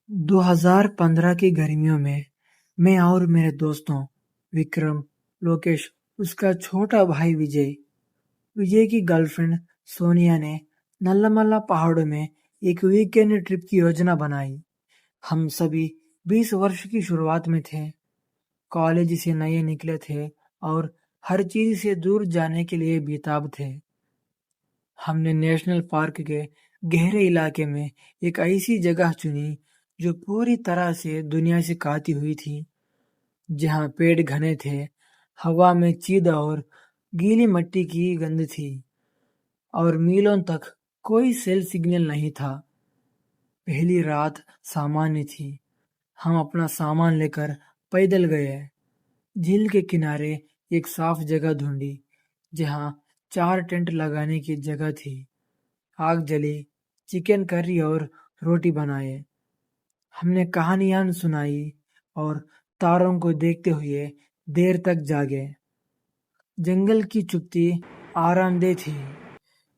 2015 की गर्मियों में मैं और मेरे दोस्तों विक्रम, लोकेश, उसका छोटा भाई विजय, विजय की गर्लफ्रेंड सोनिया ने नल्लामला पहाड़ों में एक वीकेंड ट्रिप की योजना बनाई। हम सभी 20 वर्ष की शुरुआत में थे, कॉलेज से नए निकले थे और हर चीज से दूर जाने के लिए बेताब थे। हमने नेशनल पार्क के गहरे इलाके में एक ऐसी जगह चुनी जो पूरी तरह से दुनिया से काटी हुई थी, जहाँ पेड़ घने थे, हवा में चीद और गीली मिट्टी की गंध थी और मीलों तक कोई सेल सिग्नल नहीं था। पहली रात सामान्य थी। हम अपना सामान लेकर पैदल गए। झील के किनारे एक साफ जगह ढूंढी, जहाँ 4 टेंट लगाने की जगह थी। आग जली, चिकन करी और रोटी बनाए। हमने कहानियां सुनाई और तारों को देखते हुए देर तक जागे। जंगल की चुप्पी आरामदेह थी।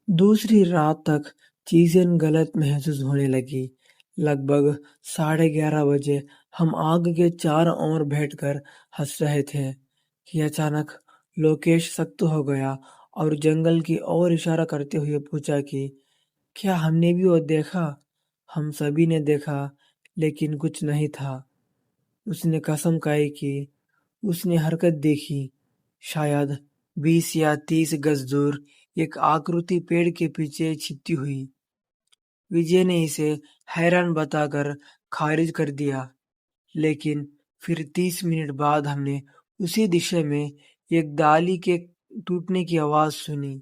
दूसरी रात तक चीजें गलत महसूस होने लगी। लगभग 11:30 बजे हम आग के चारों ओर बैठकर हंस रहे थे कि अचानक लोकेश सख्त हो गया और जंगल की ओर इशारा करते हुए पूछा कि क्या हमने भी वो देखा? हम सभी ने देखा, लेकिन कुछ नहीं था। उसने कसम खाई कि उसने हरकत देखी। शायद 20 या 30 गज दूर एक आकृति पेड़ के पीछे छिपती हुई। विजय ने इसे हैरान बताकर खारिज कर दिया, लेकिन फिर 30 मिनट बाद हमने उसी दिशा में एक डाली के टूटने की आवाज सुनी।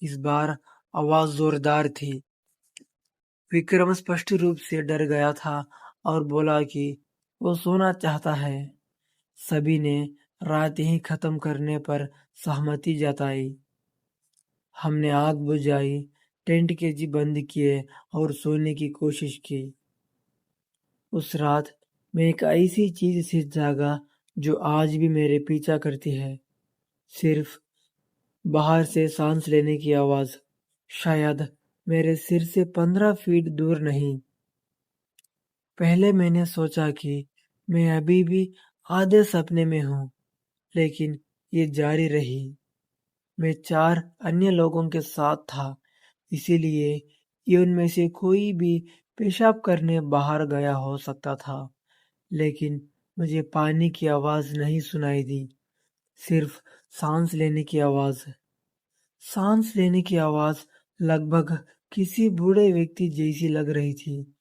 इस बार आवाज जोरदार थी। विक्रम स्पष्ट रूप से डर गया था और बोला कि वो सोना चाहता है। सभी ने रात ही खत्म करने पर सहमति जताई। हमने आग बुझाई, टेंट के जी बंद किए और सोने की कोशिश की। उस रात मैं एक ऐसी चीज से जागा जो आज भी मेरे पीछा करती है। सिर्फ बाहर से सांस लेने की आवाज, शायद मेरे सिर से 15 फीट दूर नहीं। पहले मैंने सोचा कि मैं अभी भी आधे सपने में हूँ, लेकिन ये जारी रही। मैं 4 अन्य लोगों के साथ था, इसीलिए ये उनमें से कोई भी पेशाब करने बाहर गया हो सकता था। लेकिन मुझे पानी की आवाज नहीं सुनाई दी, सिर्फ सांस लेने की आवाज। सांस लेने की आवाज लगभग किसी बूढ़े व्यक्ति जैसी लग रही थी,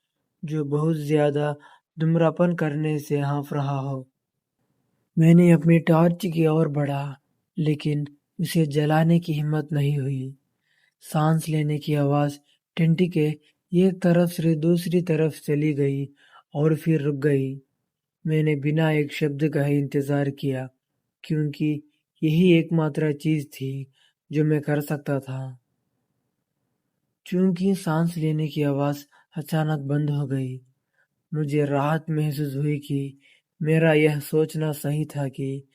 जो बहुत ज्यादा धूम्रपान करने से हाँफ रहा हो। मैंने अपनी टॉर्च की ओर बढ़ा, लेकिन उसे जलाने की हिम्मत नहीं हुई। सांस लेने की आवाज टेंट के एक तरफ से दूसरी तरफ चली गई और फिर रुक गई। मैंने बिना एक शब्द कहे इंतजार किया, क्योंकि यही एकमात्र चीज थी जो मैं कर सकता था। चूंकि सांस लेने की आवाज अचानक बंद हो गई, मुझे राहत महसूस हुई कि मेरा यह सोचना सही था कि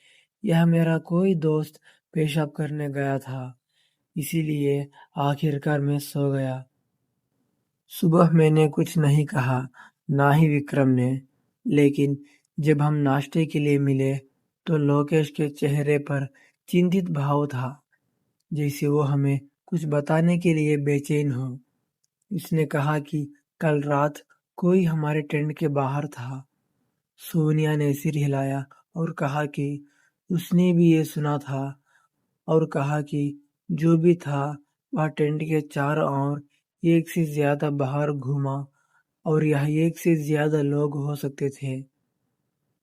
यह मेरा कोई दोस्त पेशाब करने गया था। इसीलिए आखिरकार मैं सो गया। सुबह मैंने कुछ नहीं कहा, ना ही विक्रम ने। लेकिन जब हम नाश्ते के लिए मिले, तो लोकेश के चेहरे पर चिंतित भाव था, जैसे वो हमें कुछ बताने के लिए बेचैन हो। उसने कहा कि कल रात कोई हमारे टेंट के बाहर था। सोनिया ने सिर हिलाया और कहा कि उसने भी ये सुना था, और कहा कि जो भी था वह टेंट के चारों ओर एक से ज्यादा बाहर घूमा और यह एक से ज्यादा लोग हो सकते थे।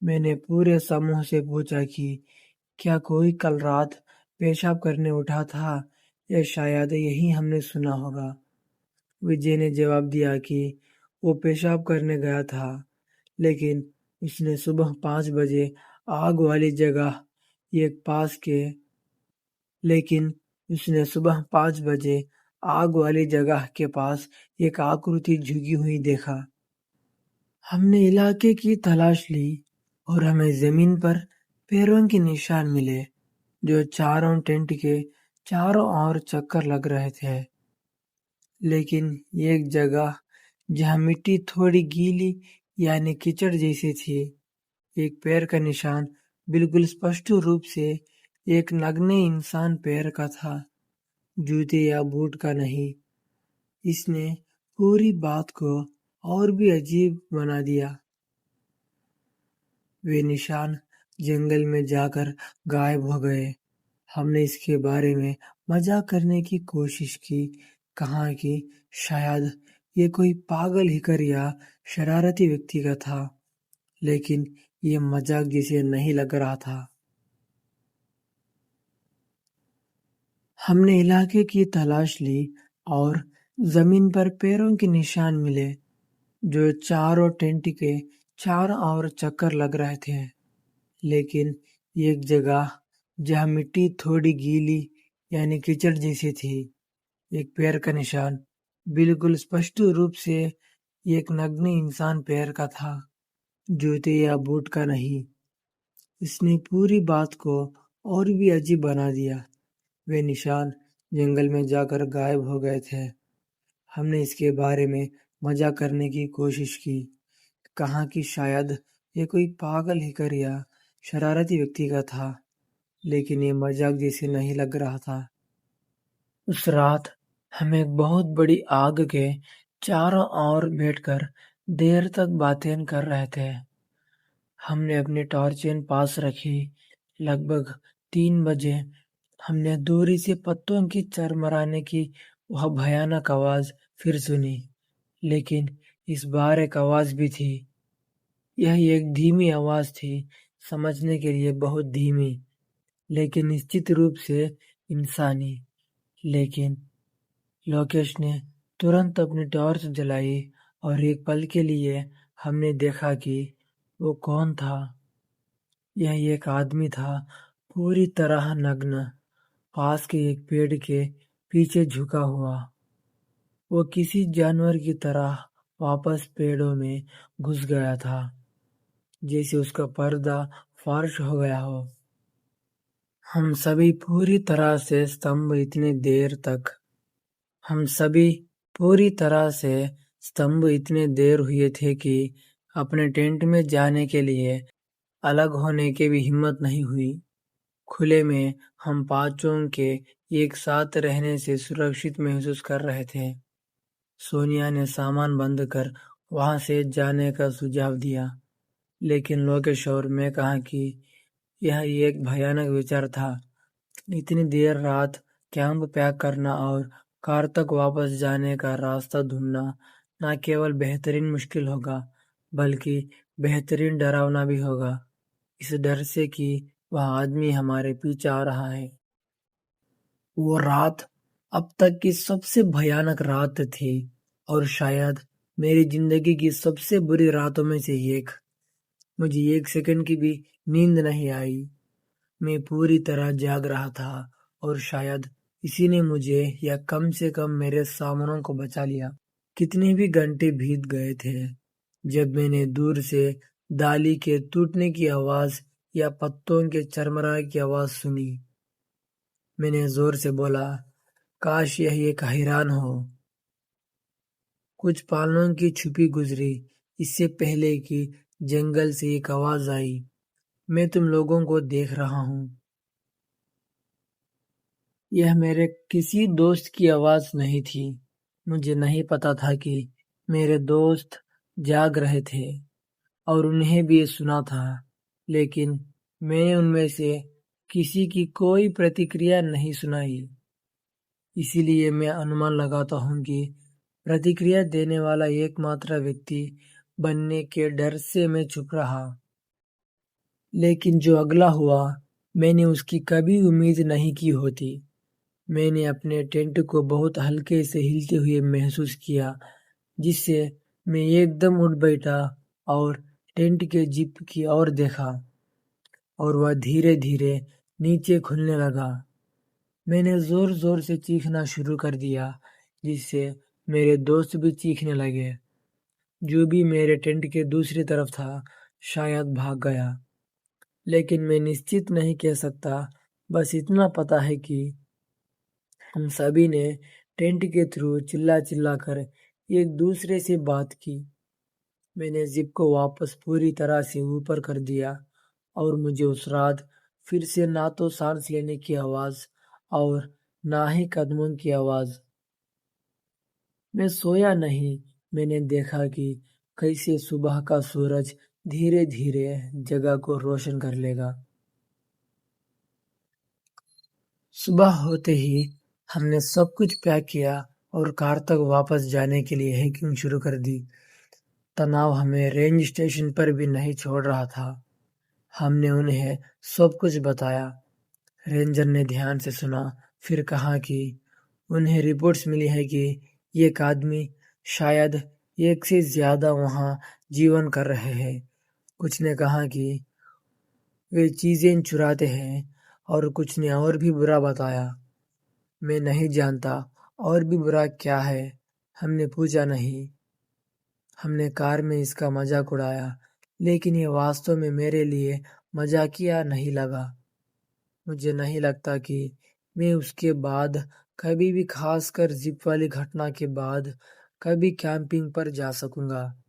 मैंने पूरे समूह से पूछा कि क्या कोई कल रात पेशाब करने उठा था, या शायद यही हमने सुना होगा। विजय ने जवाब दिया कि वो पेशाब करने गया था, लेकिन उसने सुबह 5 बजे आग वाली जगह एक पास के लेकिन उसने सुबह 5 बजे आग वाली जगह के पास एक आकृति झुकी हुई देखा। हमने इलाके की तलाश ली और हमें जमीन पर पैरों के निशान मिले, जो चारों टेंट के चारों ओर चक्कर लग रहे थे। लेकिन एक जगह जहाँ मिट्टी थोड़ी गीली यानी कीचड़ जैसी थी। एक पैर का निशान बिल्कुल स्पष्ट रूप से एक नग्न इंसान पैर का था, जूते या बूट का नहीं। इसने पूरी बात को और भी अजीब बना दिया। वे निशान जंगल में जाकर गायब हो गए। हमने इसके बारे में मजाक करने की कोशिश की, कहा कि शायद ये कोई पागल हिकर या शरारती व्यक्ति का था, लेकिन ये मजाक जिसे नहीं लग रहा था। हमने इलाके की तलाश ली और जमीन पर पैरों के निशान मिले, जो चारों टेंट के चारों ओर चक्कर लग रहे थे। लेकिन एक जगह जहाँ मिट्टी थोड़ी गीली यानी कीचड़ जैसी थी, एक पैर का निशान बिल्कुल स्पष्ट रूप से एक नग्न इंसान पैर का था, जूते या बूट का नहीं। इसने पूरी बात को और भी अजीब बना दिया। वे निशान जंगल में जाकर गायब हो गए थे। हमने इसके बारे में मजाक करने की कोशिश की, कहा कि शायद ये कोई पागल हिकर या शरारती व्यक्ति का था, लेकिन ये मजाक जैसे नहीं लग रहा था। उस रात हम एक बहुत बड़ी आग के चारों ओर बैठकर देर तक बातें कर रहे थे। हमने अपनी टॉर्चें पास रखी। लगभग 3 बजे हमने दूरी से पत्तों की चरमराने की वह भयानक आवाज फिर सुनी, लेकिन इस बार एक आवाज भी थी। यह एक धीमी आवाज थी, समझने के लिए बहुत धीमी, लेकिन निश्चित रूप से इंसानी। लेकिन लोकेश ने तुरंत अपनी टॉर्च जलाई और एक पल के लिए हमने देखा कि वो कौन था। यह एक आदमी था, पूरी तरह नग्न, पास के एक पेड़ के पीछे झुका हुआ। वो किसी जानवर की तरह वापस पेड़ों में घुस गया था, जैसे उसका पर्दा फार्श हो गया हो। हम सभी पूरी तरह से स्तंभ इतने देर हुए थे कि अपने टेंट में जाने के लिए अलग होने की भी हिम्मत नहीं हुई। खुले में हम पांचों के एक साथ रहने से सुरक्षित महसूस कर रहे थे। सोनिया ने सामान बंद कर वहां से जाने का सुझाव दिया, लेकिन लोकेश और मैं कहा कि यह एक भयानक विचार था। इतनी देर रात कैंप पैक करना और कार तक वापस जाने का रास्ता ढूंढना न केवल बेहतरीन मुश्किल होगा, बल्कि बेहतरीन डरावना भी होगा, इस डर से कि वह आदमी हमारे पीछे आ रहा है। वो रात अब तक की सबसे भयानक रात थी और शायद मेरी जिंदगी की सबसे बुरी रातों में से एक। मुझे एक सेकंड की भी नींद नहीं आई। मैं पूरी तरह जाग रहा था और शायद इसी ने मुझे या कम से कम मेरे सामनों को बचा लिया। कितने भी घंटे बीत गए थे जब मैंने दूर से डाली के टूटने की आवाज या पत्तों के चरमराने की आवाज सुनी। मैंने जोर से बोला, काश यह एक हैरान हो। कुछ पालों की छुपी गुजरी इससे पहले कि जंगल से एक आवाज आई, मैं तुम लोगों को देख रहा हूँ। यह मेरे किसी दोस्त की आवाज नहीं थी। मुझे नहीं पता था कि मेरे दोस्त जाग रहे थे और उन्हें भी ये सुना था, लेकिन मैंने उनमें से किसी की कोई प्रतिक्रिया नहीं सुनाई। इसीलिए मैं अनुमान लगाता हूँ कि प्रतिक्रिया देने वाला एकमात्र व्यक्ति बनने के डर से मैं चुप रहा। लेकिन जो अगला हुआ, मैंने उसकी कभी उम्मीद नहीं की होती। मैंने अपने टेंट को बहुत हल्के से हिलते हुए महसूस किया, जिससे मैं एकदम उठ बैठा और टेंट के जिप की ओर देखा, और वह धीरे धीरे नीचे खुलने लगा। मैंने जोर जोर से चीखना शुरू कर दिया, जिससे मेरे दोस्त भी चीखने लगे। जो भी मेरे टेंट के दूसरी तरफ था शायद भाग गया, लेकिन मैं निश्चित नहीं कह सकता। बस इतना पता है कि हम सभी ने टेंट के थ्रू चिल्ला चिल्ला कर एक दूसरे से बात की। मैंने जिप को वापस पूरी तरह से ऊपर कर दिया और मुझे उस रात फिर से ना तो सांस लेने की आवाज और ना ही कदमों की आवाज। मैं सोया नहीं। मैंने देखा कि कैसे सुबह का सूरज धीरे धीरे जगह को रोशन कर लेगा। सुबह होते ही हमने सब कुछ पैक किया और कार तक वापस जाने के लिए हाइकिंग शुरू कर दी। तनाव हमें रेंज स्टेशन पर भी नहीं छोड़ रहा था। हमने उन्हें सब कुछ बताया। रेंजर ने ध्यान से सुना, फिर कहा कि उन्हें रिपोर्ट्स मिली है कि एक आदमी शायद एक से ज्यादा वहां जीवन कर रहे हैं। कुछ ने कहा कि वे चीजें चुराते हैं और कुछ ने और भी बुरा बताया। मैं नहीं जानता और भी बुरा क्या है। हमने पूछा नहीं। हमने कार में इसका मजाक उड़ाया, लेकिन ये वास्तव में मेरे लिए मजाकिया नहीं लगा। मुझे नहीं लगता कि मैं उसके बाद कभी भी, खासकर जिप वाली घटना के बाद, कभी कैंपिंग पर जा सकूंगा।